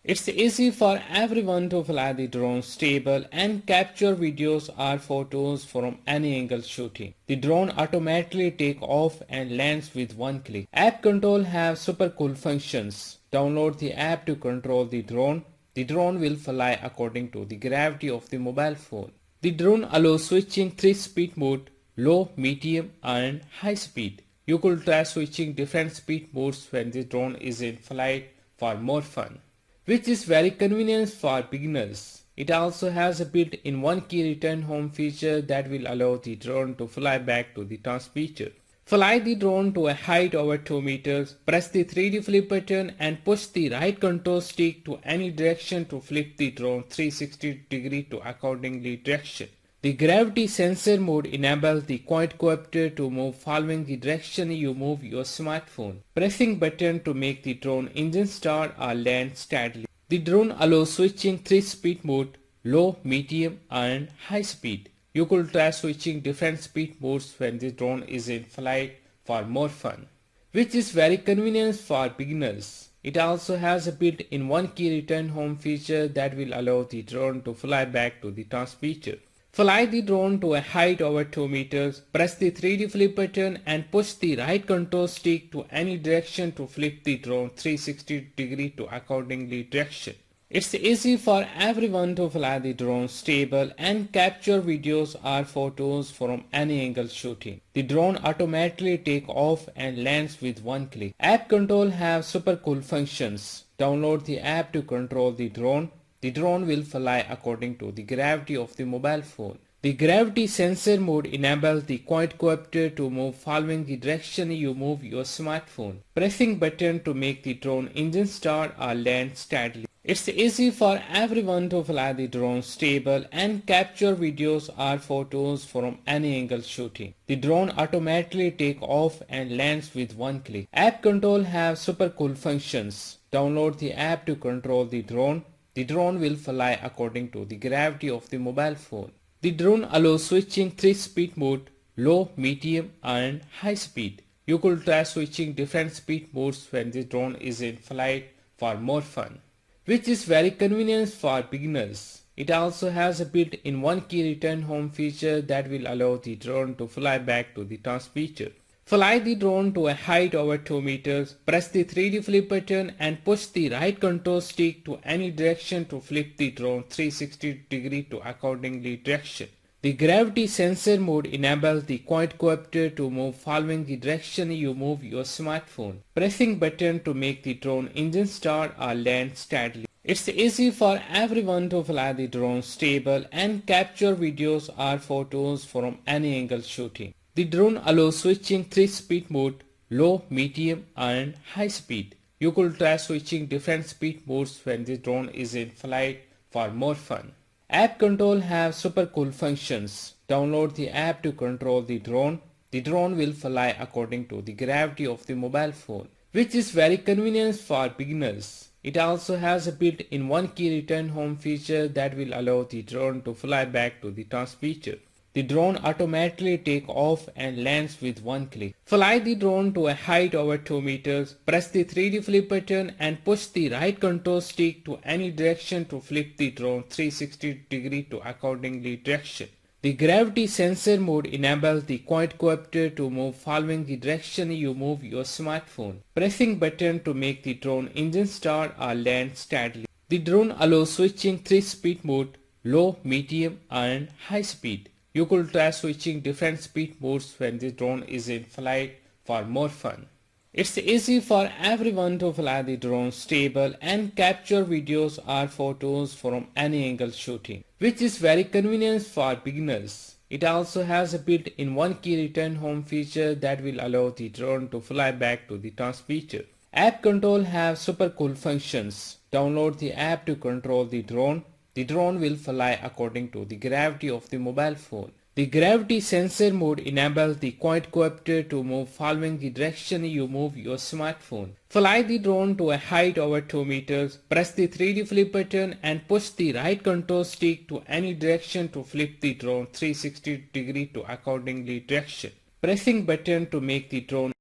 It's easy for everyone to fly the drone stable and capture videos or photos from any angle shooting. The drone automatically takes off and lands with one click. App control have super cool functions. Download the app to control the drone. The drone will fly according to the gravity of the mobile phone. The drone allows switching 3-speed mode, low, medium and high speed. You could try switching different speed modes when the drone is in flight for more fun, which is very convenient for beginners. It also has a built-in one-key return home feature that will allow the drone to fly back to the transmitter. Fly the drone to a height over 2 meters, press the 3D flip button and push the right control stick to any direction to flip the drone 360 degree to accordingly direction. The gravity sensor mode enables the quadcopter to move following the direction you move your smartphone. Pressing button to make the drone engine start or land steadily. The drone allows switching 3-speed mode, low, medium and high speed. You could try switching different speed modes when the drone is in flight for more fun, which is very convenient for beginners. It also has a built-in one-key return home feature that will allow the drone to fly back to the transmitter. Fly the drone to a height over 2 meters, press the 3D flip button and push the right control stick to any direction to flip the drone 360 degree to accordingly direction. It's easy for everyone to fly the drone stable and capture videos or photos from any angle shooting. The drone automatically takes off and lands with one click. App control have super cool functions. Download the app to control the drone. The drone will fly according to the gravity of the mobile phone. The gravity sensor mode enables the quadcopter to move following the direction you move your smartphone. Pressing button to make the drone engine start or land steadily. It's easy for everyone to fly the drone stable and capture videos or photos from any angle shooting. The drone automatically takes off and lands with one click. App control have super cool functions. Download the app to control the drone. The drone will fly according to the gravity of the mobile phone. The drone allows switching 3-speed mode, low, medium and high speed. You could try switching different speed modes when the drone is in flight for more fun, which is very convenient for beginners. It also has a built-in one-key return home feature that will allow the drone to fly back to the transmitter. Fly the drone to a height over 2 meters, press the 3D flip button and push the right control stick to any direction to flip the drone 360 degree to accordingly direction. The gravity sensor mode enables the quadcopter to move following the direction you move your smartphone. Pressing button to make the drone engine start or land steadily. It's easy for everyone to fly the drone stable and capture videos or photos from any angle shooting. The drone allows switching 3-speed mode, low, medium and high speed. You could try switching different speed modes when the drone is in flight for more fun. App control have super cool functions. Download the app to control the drone. The drone will fly according to the gravity of the mobile phone, which is very convenient for beginners. It also has a built-in one-key return home feature that will allow the drone to fly back to the transmitter. The drone automatically takes off and lands with one click. Fly the drone to a height over 2 meters, press the 3D flip button and push the right control stick to any direction to flip the drone 360 degree to accordingly direction. The gravity sensor mode enables the quadcopter to move following the direction you move your smartphone. Pressing button to make the drone engine start or land steadily. The drone allows switching 3-speed mode, low, medium and high speed. You could try switching different speed modes when the drone is in flight for more fun. It's easy for everyone to fly the drone stable and capture videos or photos from any angle shooting, which is very convenient for beginners. It also has a built-in one-key return home feature that will allow the drone to fly back to the transmitter. App control have super cool functions. Download the app to control the drone. The drone will fly according to the gravity of the mobile phone. The gravity sensor mode enables the quadcopter to move following the direction you move your smartphone. Fly the drone to a height over 2 meters, press the 3D flip button and push the right control stick to any direction to flip the drone 360 degree to accordingly direction. Pressing button to make the drone